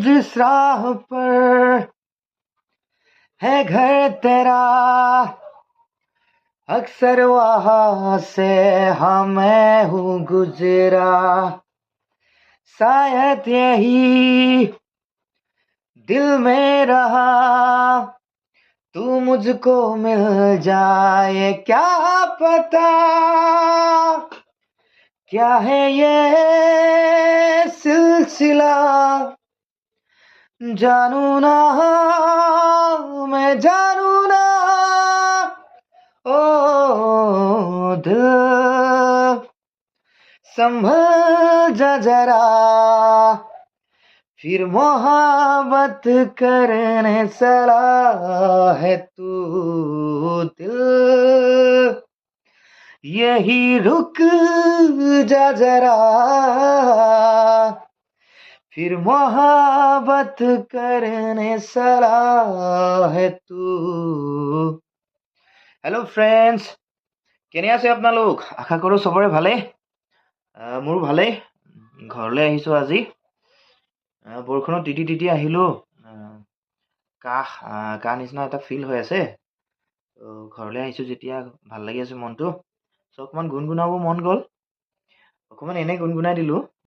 जिस राह पर है घर तेरा अक्सर वहां से हाँ मैं हूँ गुजरा शायद यही दिल में रहा तू मुझको मिल जाए क्या पता क्या है ये सिलसिला जानू ना मैं जानू ना ओ दिल संभल जा जरा फिर मोहब्बत करने सलाह है तू दिल यही रुक जा जरा फिर मोहब्बत करने सलाह है तू हेलो फ्रेंड्स কেনে আছে আপোনালোক আশা কৰো সবৰে ভালে মোৰ ভালে ঘৰলৈ আহিছো আজি বৰখনত টিটি টিটি আহিলো কাহ নিচিনা এটা ফিল হৈ আছে ঘৰলৈ আহিছো যেতিয়া ভাল লাগি আছে মনটো সো অকমান গুণগুণাব মন গ'ল অকমান এনে গুণগুণাই দিলো